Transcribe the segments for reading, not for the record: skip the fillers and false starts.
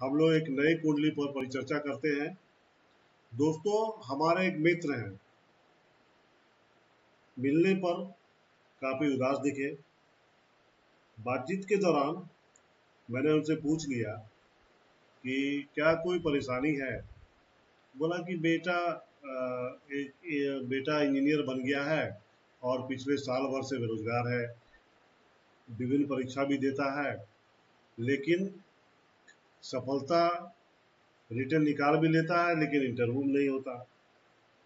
हम लोग एक नई कुंडली पर परिचर्चा करते हैं। दोस्तों, हमारे एक मित्र हैं, मिलने पर काफी उदास दिखे। बातचीत के दौरान मैंने उनसे पूछ लिया कि क्या कोई परेशानी है। बोला कि बेटा इंजीनियर बन गया है और पिछले साल भर से बेरोजगार है, विभिन्न परीक्षा भी देता है, लेकिन सफलता रिटर्न निकाल भी लेता है, लेकिन इंटरव्यू नहीं होता।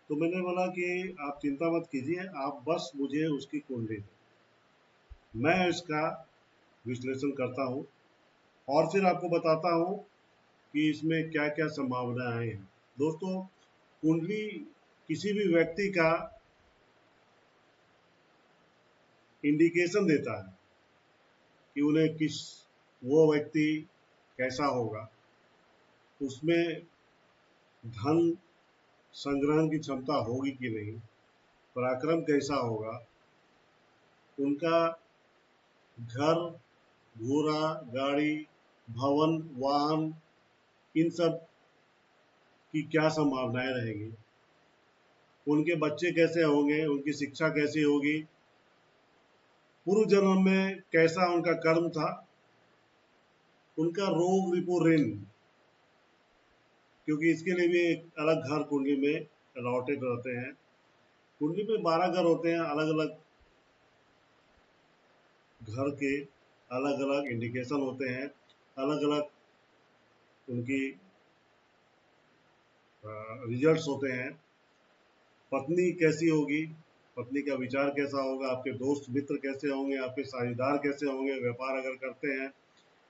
तो मैंने बोला कि आप चिंता मत कीजिए, आप बस मुझे उसकी कुंडली दें, मैं इसका विश्लेषण करता हूँ और फिर आपको बताता हूँ कि इसमें क्या क्या संभावनाएं हैं। दोस्तों, कुंडली किसी भी व्यक्ति का इंडिकेशन देता है कि वो व्यक्ति कैसा होगा, उसमें धन संग्रहण की क्षमता होगी कि नहीं, पराक्रम कैसा होगा, उनका घर, घोड़ा, गाड़ी, भवन, वाहन, इन सब की क्या संभावनाएं रहेंगी, उनके बच्चे कैसे होंगे, उनकी शिक्षा कैसी होगी, पूर्व जन्म में कैसा उनका कर्म था, उनका रोग रिपो ऋण, क्योंकि इसके लिए भी एक अलग घर कुंडली में अलॉटेड रहते हैं। कुंडली में 12 घर होते हैं, अलग अलग घर के अलग अलग इंडिकेशन होते हैं, अलग अलग उनकी रिजल्ट्स होते हैं। पत्नी कैसी होगी, पत्नी का विचार कैसा होगा, आपके दोस्त मित्र कैसे होंगे, आपके साझेदार कैसे होंगे, व्यापार अगर करते हैं,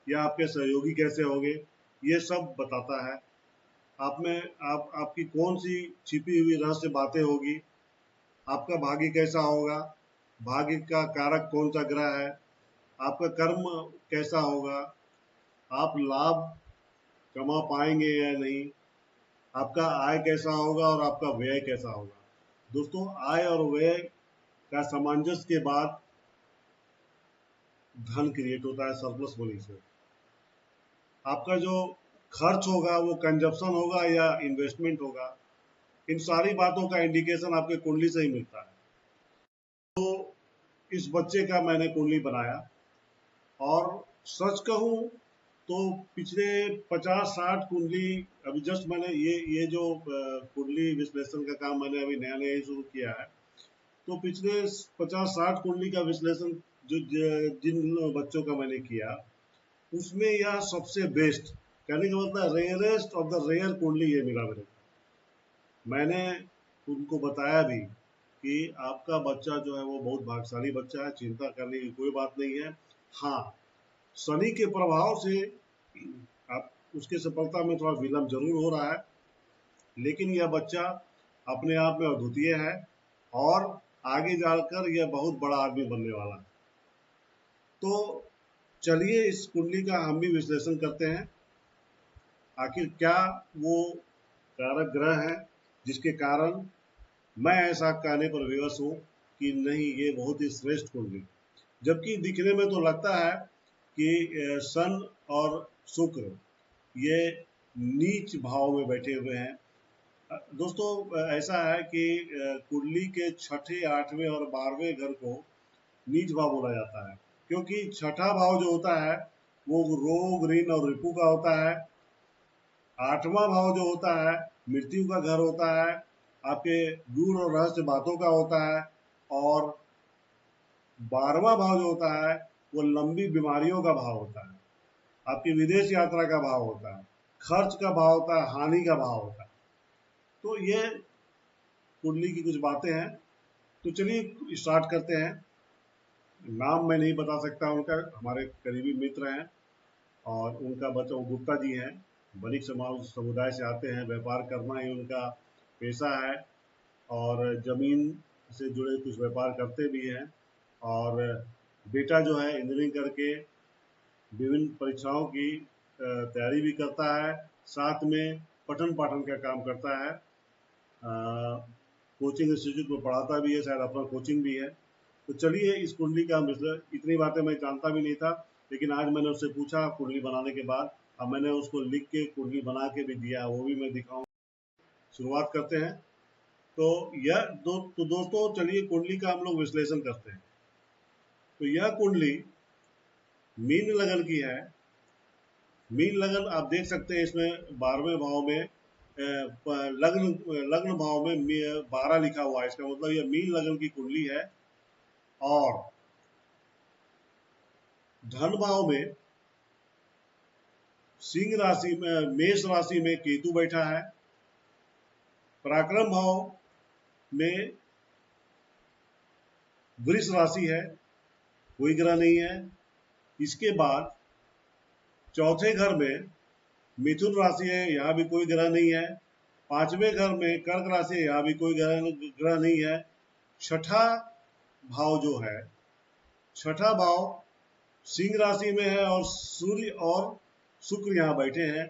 या आपके सहयोगी कैसे होंगे, ये सब बताता है। आपकी कौन सी छिपी हुई रहस्य बातें होगी, आपका भाग्य कैसा होगा, भाग्य का कारक कौन सा ग्रह है, आपका कर्म कैसा होगा, आप लाभ कमा पाएंगे या नहीं, आपका आय कैसा होगा और आपका व्यय कैसा होगा। दोस्तों, आय और व्यय का सामंजस्य के बाद धन क्रिएट होता है, सरप्लस मनी से। आपका जो खर्च होगा वो कंजप्शन होगा या इन्वेस्टमेंट होगा, इन सारी बातों का इंडिकेशन आपके कुंडली से ही मिलता है। तो इस बच्चे का मैंने कुंडली बनाया और सच कहूं तो पिछले 50-60 कुंडली, अभी जस्ट मैंने ये जो कुंडली विश्लेषण का काम मैंने अभी नया नया ही शुरू किया है, तो पिछले 50-60 कुंडली का विश्लेषण जो जिन बच्चों का मैंने किया, उसमें यह सबसे बेस्ट, कहने का मतलब रेयरेस्ट ऑफ द रेयर कुंडली ये मिला मेरे को। मैंने उनको बताया भी कि आपका बच्चा जो है वो बहुत भाग्यशाली बच्चा है, चिंता करने की कोई बात नहीं है। हाँ, शनि के प्रभाव से आप उसके सफलता में थोड़ा विलंब जरूर हो रहा है, लेकिन यह बच्चा अपने आप में अद्वितीय है और आगे जाकर यह बहुत बड़ा आदमी बनने वाला है। तो चलिए इस कुंडली का हम भी विश्लेषण करते हैं, आखिर क्या वो कारक ग्रह है जिसके कारण मैं ऐसा कहने पर विवश हूँ कि नहीं, ये बहुत ही श्रेष्ठ कुंडली, जबकि दिखने में तो लगता है कि सन और शुक्र ये नीच भाव में बैठे हुए हैं। दोस्तों, ऐसा है कि कुंडली के छठे, 8वें और 12वें घर को नीच भाव बोला जाता है, क्योंकि छठा भाव जो होता है वो रोग, ऋण और रिपु का होता है। 8वां भाव जो होता है मृत्यु का घर होता है, आपके दूर और रहस्य बातों का होता है। और 12वां भाव जो होता है वो लंबी बीमारियों का भाव होता है, आपकी विदेश यात्रा का भाव होता है, खर्च का भाव होता है, हानि का भाव होता है। तो ये कुंडली की कुछ बातें हैं। तो चलिए स्टार्ट करते हैं। नाम मैं नहीं बता सकता उनका, हमारे करीबी मित्र हैं और उनका बच्चा गुप्ता जी हैं, बनिक समुदाय से आते हैं, व्यापार करना ही उनका पेशा है और जमीन से जुड़े कुछ व्यापार करते भी हैं। और बेटा जो है इंजीनियरिंग करके विभिन्न परीक्षाओं की तैयारी भी करता है, साथ में पठन पाठन का काम करता है, कोचिंग इंस्टीट्यूट में पढ़ाता भी है, शायद अपना कोचिंग भी है। तो चलिए इस कुंडली का इतनी बातें मैं जानता भी नहीं था, लेकिन आज मैंने उससे पूछा कुंडली बनाने के बाद अब मैंने उसको लिख के कुंडली बना के भी दिया, वो भी मैं दिखाऊं। शुरुआत करते हैं। तो तो दोस्तों चलिए कुंडली का हम लोग विश्लेषण करते हैं। तो यह कुंडली मीन लगन की है। मीन लगन आप देख सकते हैं, इसमें 12वें भाव में लग्न लग्न भाव में 12 लिखा हुआ है। इसका मतलब यह मीन लगन की कुंडली है। और धन भाव में सिंह राशि में, मेष राशि में केतु बैठा है। पराक्रम भाव में वृष राशि है, कोई ग्रह नहीं है। इसके बाद चौथे घर में मिथुन राशि है, यहाँ भी कोई ग्रह नहीं है। पांचवें घर में कर्क राशि है, यहाँ भी कोई ग्रह नहीं है। छठा भाव जो है, छठा भाव सिंह राशि में है और सूर्य और शुक्र यहाँ बैठे हैं।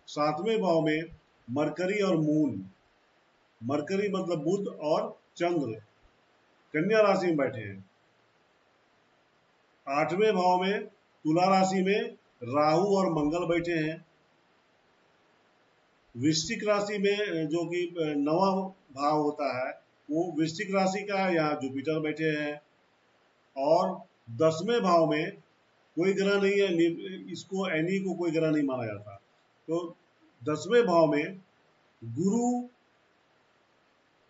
सातवें भाव में मरकरी और मून, मरकरी मतलब बुध और चंद्र कन्या राशि में बैठे हैं। आठवें भाव में तुला राशि में राहु और मंगल बैठे हैं। वृश्चिक राशि में जो कि नवा भाव होता है वो वृश्चिक राशि का है, यहाँ जुपिटर बैठे हैं। और 10वें भाव में कोई ग्रह नहीं है, इसको एनी को कोई ग्रह नहीं माना जाता। तो 10वें भाव में गुरु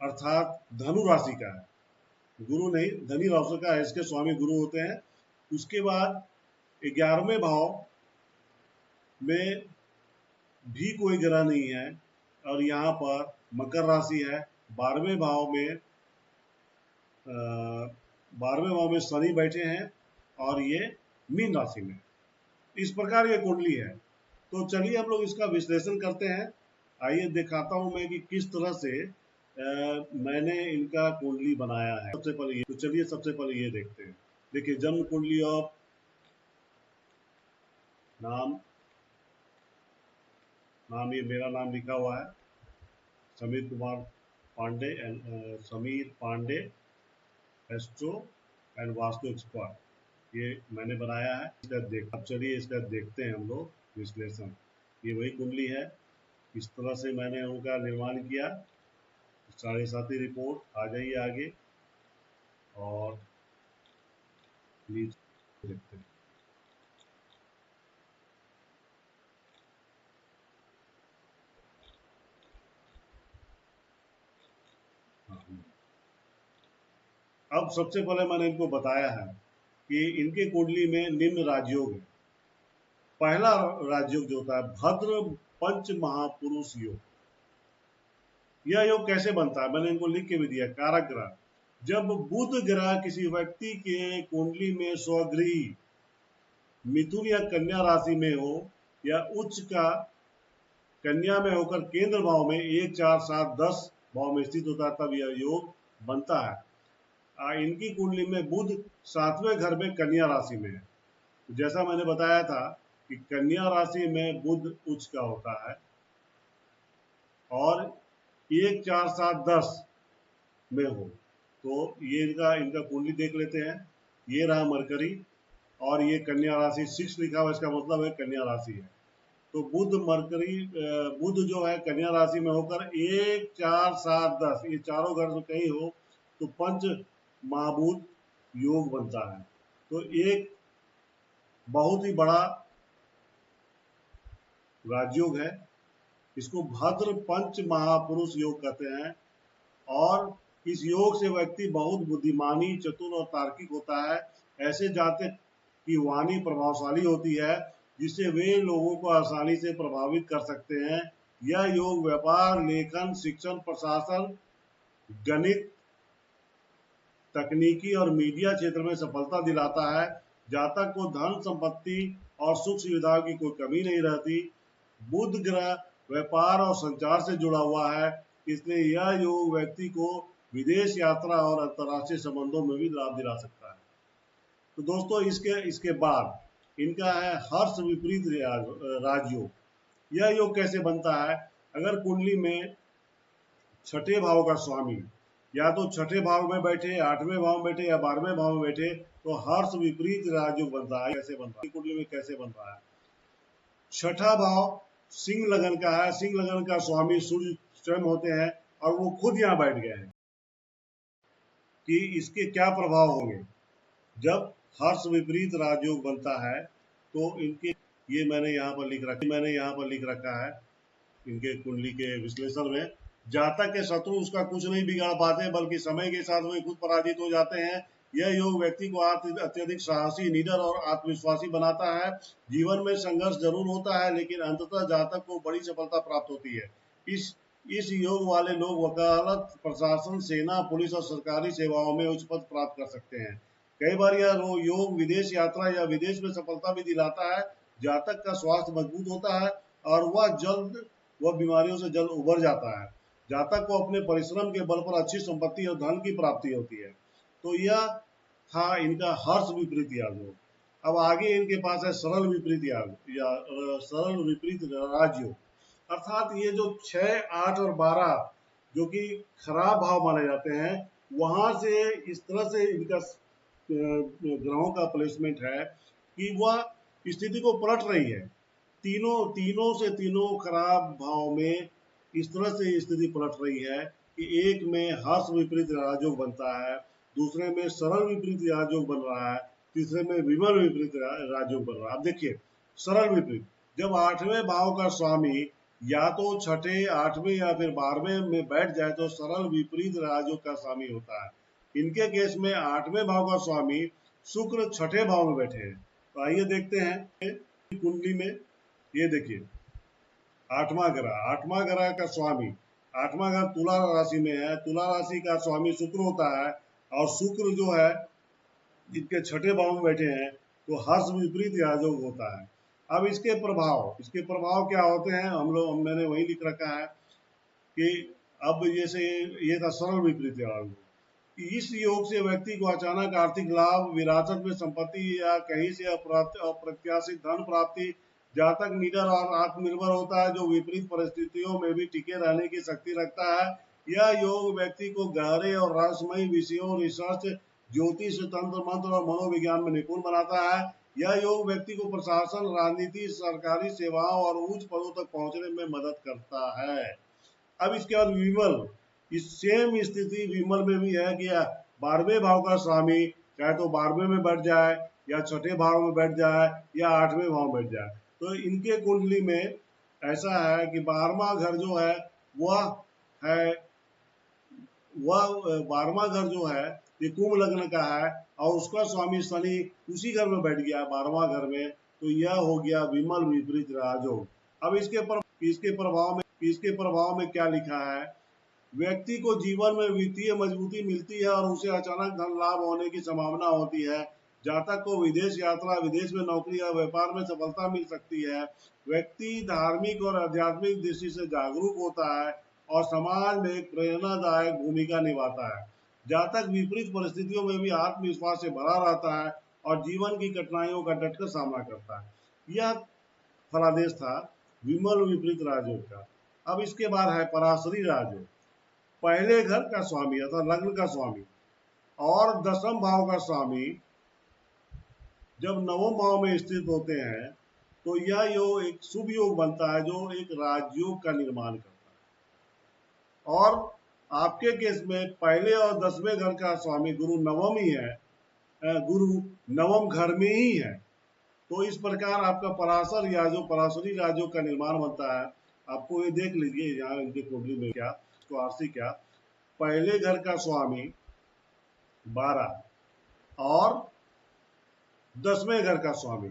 अर्थात धनु राशि का है, गुरु नहीं धनी राशि का है, इसके स्वामी गुरु होते हैं। उसके बाद 11वें भाव में भी कोई ग्रह नहीं है और यहाँ पर मकर राशि है। 12वें भाव में 12वें भाव में शनि बैठे हैं और ये मीन राशि में। इस प्रकार ये कुंडली है। तो चलिए हम लोग इसका विश्लेषण करते हैं। आइए दिखाता हूं मैं कि किस तरह से मैंने इनका कुंडली बनाया है। सबसे पहले ये, तो चलिए सबसे पहले ये देखते हैं। देखिए जन्म कुंडली ऑफ नाम ये मेरा नाम लिखा हुआ है, Sameer Kumar Pandey and Sameer Pandey astro and vastu expert, ये मैंने बनाया है। अब चलिए इसका देखते हैं हम लोग विश्लेषण। ये वही कुंडली है, इस तरह से मैंने उनका निर्माण किया। साढ़े साथी रिपोर्ट आ जाइए आगे और नीचे देखते हैं। अब सबसे पहले मैंने इनको बताया है कि इनके कुंडली में निम्न राजयोग है। पहला राजयोग जो होता है भद्र पंच महापुरुष योग। यह योग कैसे बनता है मैंने इनको लिख के भी दिया। कारक ग्रह, जब बुध ग्रह किसी व्यक्ति के कुंडली में स्वगृही मिथुन या कन्या राशि में हो या उच्च का कन्या में होकर केंद्र भाव में 1, 4, 7, 10 भाव में स्थित होता है, तब यह योग बनता है। इनकी कुंडली में बुध 7वें घर में कन्या राशि में है। जैसा मैंने बताया था कि कन्या राशि में बुध उच्च का होता है और 1, 4, 7, 10 में हो। तो ये इनका कुंडली देख लेते हैं। ये रहा मरकरी और ये कन्या राशि 6 लिखा हुआ, इसका मतलब है कन्या राशि है। तो बुध जो है कन्या राशि में होकर 1, 4, 7, 10 ये चारों घर से कहीं हो तो पंच महाभूत योग बनता है। तो एक बहुत ही बड़ा राजयोग है, इसको भद्र पंच महापुरुष योग कहते हैं। और इस योग से व्यक्ति बहुत बुद्धिमानी, चतुर और तार्किक होता है। ऐसे जातक की वाणी प्रभावशाली होती है जिससे वे लोगों को आसानी से प्रभावित कर सकते हैं। यह योग व्यापार, लेखन, शिक्षण, प्रशासन, गणित, तकनीकी और मीडिया क्षेत्र में सफलता दिलाता है। जातक को धन, संपत्ति और सुख सुविधाओं की कोई कमी नहीं रहती। बुध ग्रह व्यापार और संचार से जुड़ा हुआ है, इसलिए यह योग व्यक्ति को विदेश यात्रा और अंतर्राष्ट्रीय संबंधों में भी लाभ दिला सकता है। तो दोस्तों इसके बाद इनका है हर्ष विपरीत राजयोग। यह योग कैसे बनता है? अगर कुंडली में छठे भाव का स्वामी या तो छठे भाव में बैठे, 8वें भाव में बैठे या 12वें भाव में बैठे तो हर्ष विपरीत राजयोग बनता है। कैसे बनता है कुंडली में, कैसे बन रहा है? छठा भाव सिंह लगन का है। सिंह लगन का स्वामी सूर्य स्वयं होते हैं और वो खुद यहाँ बैठ गए हैं कि इसके क्या प्रभाव होंगे जब हर्ष विपरीत राजयोग बनता है। तो इनके ये मैंने यहाँ पर लिख रखा है इनके कुंडली के विश्लेषण में। जातक के शत्रु उसका कुछ नहीं बिगाड़ पाते, बल्कि समय के साथ वे खुद पराजित हो जाते हैं। यह योग व्यक्ति को अत्यधिक साहसी, निडर और आत्मविश्वासी बनाता है। जीवन में संघर्ष जरूर होता है, लेकिन अंततः जातक को बड़ी सफलता प्राप्त होती है। इस योग वाले लोग वकालत, प्रशासन, सेना, पुलिस और सरकारी सेवाओं में उच्च पद प्राप्त कर सकते हैं। कई बार यह योग विदेश यात्रा या विदेश में सफलता भी दिलाता है। जातक का स्वास्थ्य मजबूत होता है और वह बीमारियों से जल्द उबर जाता है। जातक को अपने परिश्रम के बल पर अच्छी संपत्ति और धन की प्राप्ति होती है। तो यह था इनका हर्ष विपरीत योग। अब आगे इनके पास है सरल विपरीत योग या सरल विपरीत राजयोग। अर्थात ये जो 6, 8 और 12 जो कि खराब भाव माने जाते हैं, वहां से इस तरह से इनका ग्रहों का प्लेसमेंट है कि वह स्थिति को पलट रही है। तीनों खराब भाव में इस तरह से स्थिति पलट रही है कि एक में हर्ष विपरीत राजयोग बनता है, दूसरे में सरल विपरीत राजयोग बन रहा है, तीसरे में विमल विपरीत राजयोग बन रहा है। अब देखिए सरल विपरीत, जब 8वें भाव का स्वामी या तो छठे, 8वें या फिर 12वें में बैठ जाए तो सरल विपरीत राजयोग का स्वामी होता है। इनके केस में 8वें भाव का स्वामी शुक्र छठे भाव में बैठे हैं। तो आइए देखते हैं कुंडली में। ये देखिए 8वां ग्रह का स्वामी, 8वां घर तुला राशि में है। तुला राशि का स्वामी शुक्र होता है और शुक्र जो है इनके छठे भाव में बैठे हैं, तो हर्ष विपरीत राजयोग होता है। अब इसके प्रभाव क्या होते हैं, मैंने वही लिख रखा है कि अब जैसे ये था सरल विपरीत राजयोग। इस योग से व्यक्ति को अचानक आर्थिक लाभ, विरासत में संपत्ति या कहीं से अप्रत्याशित धन प्राप्ति, जातक निडर और आत्मनिर्भर होता है जो विपरीत परिस्थितियों में भी टिके रहने की शक्ति रखता है। यह योग व्यक्ति को गहरे और रहस्यमयी विषयों, रिसर्च, ज्योतिष, तंत्र मंत्र और मनोविज्ञान में निपुण बनाता है। यह योग व्यक्ति को प्रशासन, राजनीति, सरकारी सेवाओं और उच्च पदों तक पहुंचने में मदद करता है। अब इसके बाद विमल, इस सेम स्थिति विमल में भी है कि 12वें भाव का स्वामी चाहे तो 12वें में बैठ जाए या छठे भाव में बैठ जाए या 8वें भाव में बैठ जाए। तो इनके कुंडली में ऐसा है कि 12वां घर जो है वह 12वां घर जो है ये कुंभ लग्न का है और उसका स्वामी शनि उसी घर में बैठ गया 12वां घर में। तो यह हो गया विमल विपरीत राजयोग। अब इसके प्रभाव में क्या लिखा है, व्यक्ति को जीवन में वित्तीय मजबूती मिलती है और उसे अचानक धन लाभ होने की संभावना होती है। जातक को विदेश यात्रा, विदेश में नौकरी या व्यापार में सफलता मिल सकती है। व्यक्ति धार्मिक और आध्यात्मिक दृष्टि से जागरूक होता है और समाज में एक प्रेरणादायक भूमिका निभाता है। जातक विपरीत परिस्थितियों में भी आत्मविश्वास से भरा रहता है और जीवन की कठिनाइयों का डटकर सामना करता है। यह फलादेश था विमल विपरीत राजयोग का। अब इसके बाद है पराशरी राजयोग। पहले घर का स्वामी अर्थात लग्न का स्वामी और 10वें भाव का स्वामी जब 9वें भाव में स्थित होते हैं तो यह योग एक शुभ योग बनता है जो एक राजयोग का निर्माण करता है। और आपके केस में पहले और 10वें घर का स्वामी गुरु नवम ही है, गुरु नवम घर में ही है। तो इस प्रकार आपका पराशरी राजयोग का निर्माण बनता है। आपको ये देख लीजिए यहाँ इनके कुंडली में क्या तो आरसी क्या, पहले घर का स्वामी 12 और 10वें घर का स्वामी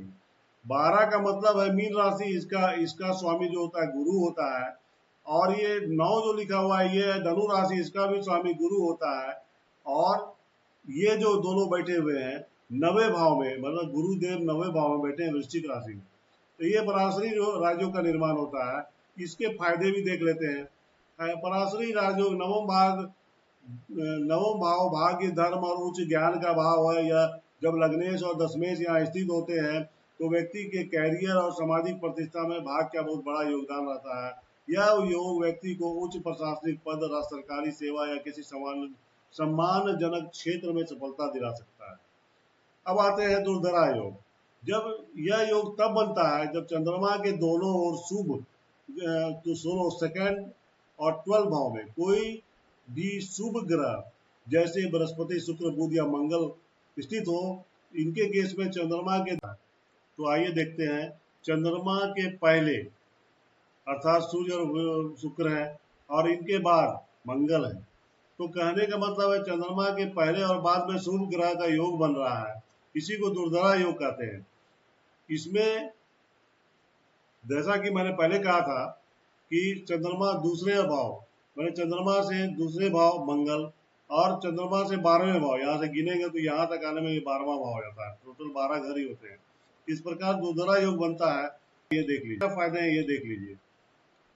12 का मतलब है मीन राशि, इसका स्वामी जो होता है गुरु होता है। और ये 9 जो लिखा हुआ है ये धनु राशि, इसका भी स्वामी गुरु होता है। और ये जो दोनों बैठे हुए हैं 9वें भाव में, मतलब गुरुदेव 9वें भाव में बैठे हैं वृश्चिक राशि में। तो ये पराशरी राजयोग का निर्माण होता है। इसके फायदे भी देख लेते हैं। पराशरी राजयोग नवम भाव भाग्य, धर्म और उच्च ज्ञान का भाव है। यह जब लग्नेश और दशमेश यहाँ स्थित होते हैं तो व्यक्ति के कैरियर और सामाजिक प्रतिष्ठा में भाग्य का बहुत बड़ा योगदान रहता है। यह योग व्यक्ति को उच्च प्रशासनिक पद, सरकारी सेवा या किसी सम्मानजनक क्षेत्र में सफलता दिला सकता है। अब आते हैं दुर्धरा योग। जब यह योग तब बनता है जब चंद्रमा के दोनों ओर शुभ तो 16 सेकंड और 12 भाव में कोई भी शुभ ग्रह जैसे बृहस्पति, शुक्र, बुध या मंगल स्थित हो। इनके केस में चंद्रमा के, तो आइए देखते हैं चंद्रमा के पहले अर्थात सूर्य और शुक्र है और इनके बाद मंगल है। तो कहने का मतलब है चंद्रमा के पहले और बाद में शुभ ग्रह का योग बन रहा है, इसी को दुर्धरा योग कहते हैं। इसमें जैसा कि मैंने पहले कहा था कि चंद्रमा दूसरे भाव, मैंने चंद्रमा से दूसरे भाव मंगल और चंद्रमा से 12वें भाव, यहाँ से गिनेंगे तो यहाँ तक आने में ये 12वां भाव हो जाता है। टोटल 12 घर ही होते हैं। इस प्रकार दुर्धरा योग बनता है। ये देख लीजिए क्या फायदे हैं, ये देख लीजिए।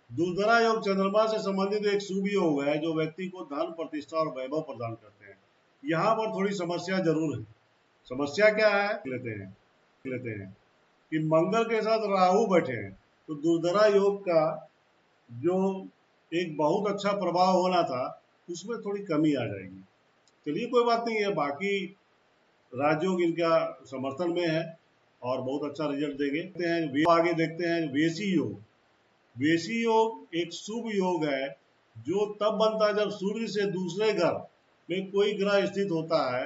दुर्धरा योग चंद्रमा से संबंधित एक शुभ योग है जो व्यक्ति को धन, प्रतिष्ठा और वैभव प्रदान करते हैं। यहाँ पर थोड़ी समस्या जरूर है। समस्या क्या है लेते हैं कि मंगल के साथ राहु बैठे हैं, तो दुर्धरा योग का जो एक बहुत अच्छा प्रभाव होना था उसमें थोड़ी कमी आ जाएगी। चलिए कोई बात नहीं है, बाकी राजयोग इनका समर्थन में है और बहुत अच्छा रिजल्ट देंगे। आगे देखते हैं वेशी योग। वेशी योग एक शुभ योग है जो तब बनता है जब सूर्य से दूसरे घर में कोई ग्रह स्थित होता है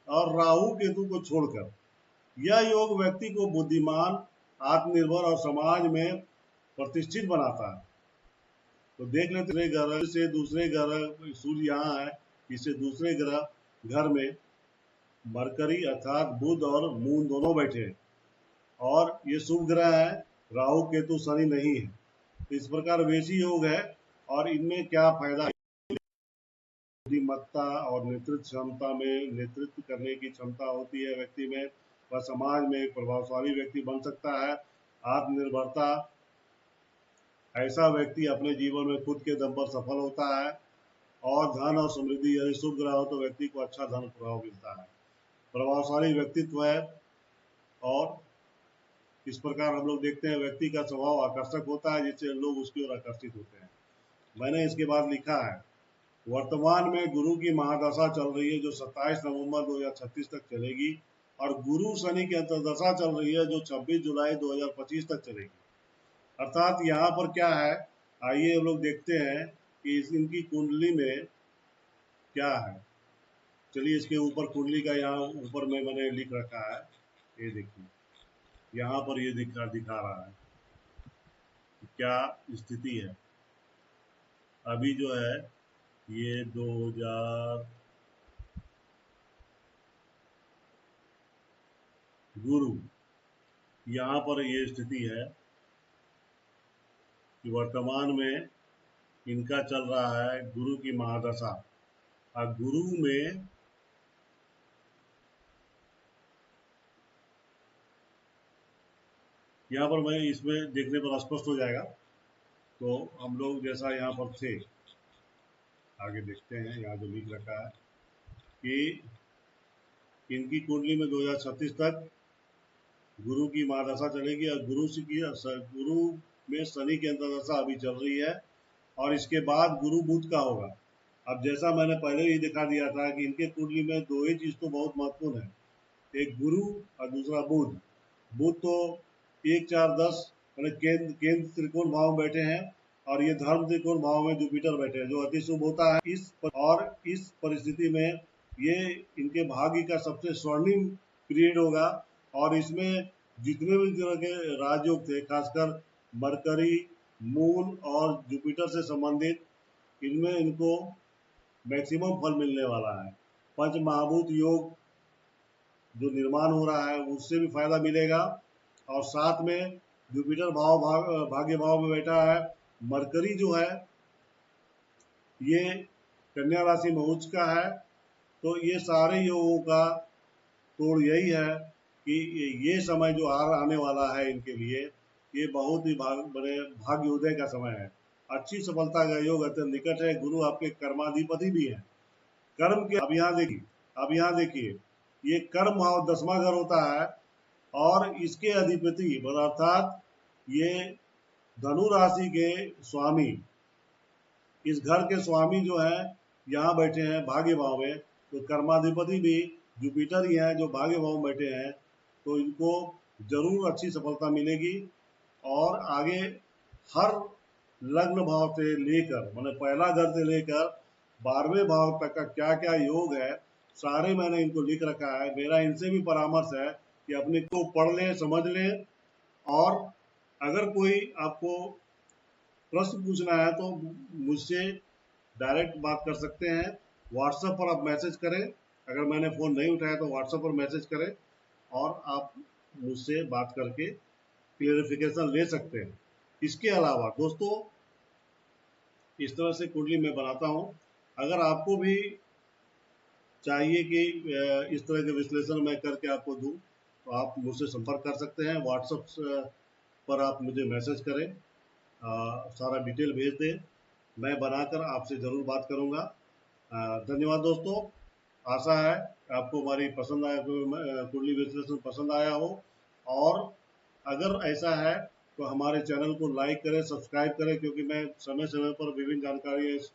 और राहु केतु को छोड़कर। यह योग व्यक्ति को बुद्धिमान, आत्मनिर्भर और समाज में प्रतिष्ठित बनाता है। तो देख लेते ग्रह से दूसरे ग्रह, सूर्य यहाँ है, इससे दूसरे ग्रह घर में मरकरी अर्थात बुध और मून दोनों बैठे हैं और ये शुभ ग्रह है, राहु केतु शनि नहीं है। तो इस प्रकार वेशी योग है और इनमें क्या फायदा, बुद्धिमत्ता और नेतृत्व क्षमता में नेतृत्व करने की क्षमता होती है व्यक्ति में, वह समाज में एक प्रभावशाली व्यक्ति बन सकता है। आत्मनिर्भरता, ऐसा व्यक्ति अपने जीवन में खुद के दम पर सफल होता है। और धन और समृद्धि, यदि शुभ ग्रह हो तो व्यक्ति को अच्छा धन प्रभाव मिलता है। प्रभावशाली व्यक्तित्व है और इस प्रकार हम लोग देखते हैं व्यक्ति का स्वभाव आकर्षक होता है जिससे लोग उसकी ओर आकर्षित होते हैं। मैंने इसके बाद लिखा है वर्तमान में गुरु की महादशा चल रही है जो 27 नवंबर 2036 तक चलेगी और गुरु शनि की अंतर्दशा चल रही है जो 26 जुलाई 2025 तक चलेगी। अर्थात यहाँ पर क्या है, आइए हम लोग देखते हैं कि इनकी कुंडली में क्या है। चलिए इसके ऊपर कुंडली का यहाँ ऊपर में मैंने लिख रखा है, ये देखिए यहाँ पर ये दिखा रहा है क्या स्थिति है। अभी जो है ये 2000 गुरु, यहाँ पर ये स्थिति है कि वर्तमान में इनका चल रहा है गुरु की महादशा और गुरु में यहाँ पर मैं इसमें देखने पर स्पष्ट हो जाएगा। तो हम लोग जैसा यहाँ पर थे, आगे देखते हैं। यहाँ जो लिख रखा है कि इनकी कुंडली में 2036 तक गुरु की महादशा चलेगी और गुरु में शनि की अंतर्दशा अभी चल रही है और इसके बाद गुरु बुध का होगा। अब जैसा मैंने पहले ही दिखा दिया था कि इनके कुंडली में दो ही चीज तो बहुत महत्वपूर्ण है, एक गुरु और दूसरा बुध। बुध तो 1, 4, 10 केंद्र त्रिकोण भाव में बैठे हैं और ये धर्म त्रिकोण भाव में जुपिटर बैठे हैं जो अति शुभ होता है। इस परिस्थिति में ये इनके भाग्य का सबसे स्वर्णिम पीरियड होगा और इसमें जितने भी तरह के राजयोग थे, खासकर मरकरी, मून और जुपिटर से संबंधित, इनमें इनको मैक्सिमम फल मिलने वाला है। पंच महाभूत योग जो निर्माण हो रहा है उससे भी फायदा मिलेगा और साथ में जुपिटर भाग्य भाव में बैठा है। मरकरी जो है ये कन्या राशि में उच्च का है। तो ये सारे योगों का तोड़ यही है कि ये समय जो आने वाला है इनके लिए, ये बहुत ही बड़े भाग्योदय का समय है। अच्छी सफलता का योग अत्यंत निकट है। गुरु आपके कर्माधिपति भी है। कर्म के अब यहाँ देखिए ये कर्म भाव 10वां घर होता है और इसके अधिपति अर्थात ये धनु राशि के स्वामी, इस घर के स्वामी जो है यहाँ बैठे हैं भाग्य भाव में। तो कर्माधिपति भी जुपिटर ही है जो भाग्य भाव में बैठे हैं। तो इनको जरूर अच्छी सफलता मिलेगी। और आगे हर लग्न भाव से लेकर, मैंने पहला घर से लेकर 12वें भाव तक का क्या क्या योग है, सारे मैंने इनको लिख रखा है। मेरा इनसे भी परामर्श है कि अपने को पढ़ लें, समझ लें, और अगर कोई आपको प्रश्न पूछना है तो मुझसे डायरेक्ट बात कर सकते हैं। व्हाट्सएप पर आप मैसेज करें, अगर मैंने फ़ोन नहीं उठाया तो व्हाट्सएप पर मैसेज करें और आप मुझसे बात करके क्लियरिफिकेशन ले सकते हैं। इसके अलावा दोस्तों, इस तरह से कुंडली मैं बनाता हूँ। अगर आपको भी चाहिए कि इस तरह के विश्लेषण मैं करके आपको दूं, तो आप मुझसे संपर्क कर सकते हैं। व्हाट्सएप पर आप मुझे मैसेज करें, सारा डिटेल भेज दें, मैं बनाकर आपसे ज़रूर बात करूँगा। धन्यवाद दोस्तों। आशा है आपको हमारी पसंद आया, कुंडली विश्लेषण पसंद आया हो। और अगर ऐसा है तो हमारे चैनल को लाइक करें, सब्सक्राइब करें, क्योंकि मैं समय समय पर विभिन्न जानकारियाँ इस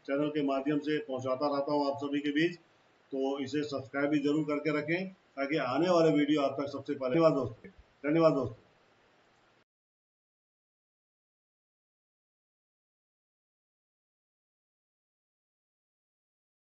चैनल के माध्यम से पहुंचाता रहता हूं आप सभी के बीच। तो इसे सब्सक्राइब भी जरूर करके रखें ताकि आने वाले वीडियो आप तक सबसे पहले। धन्यवाद दोस्तों। धन्यवाद दोस्तों।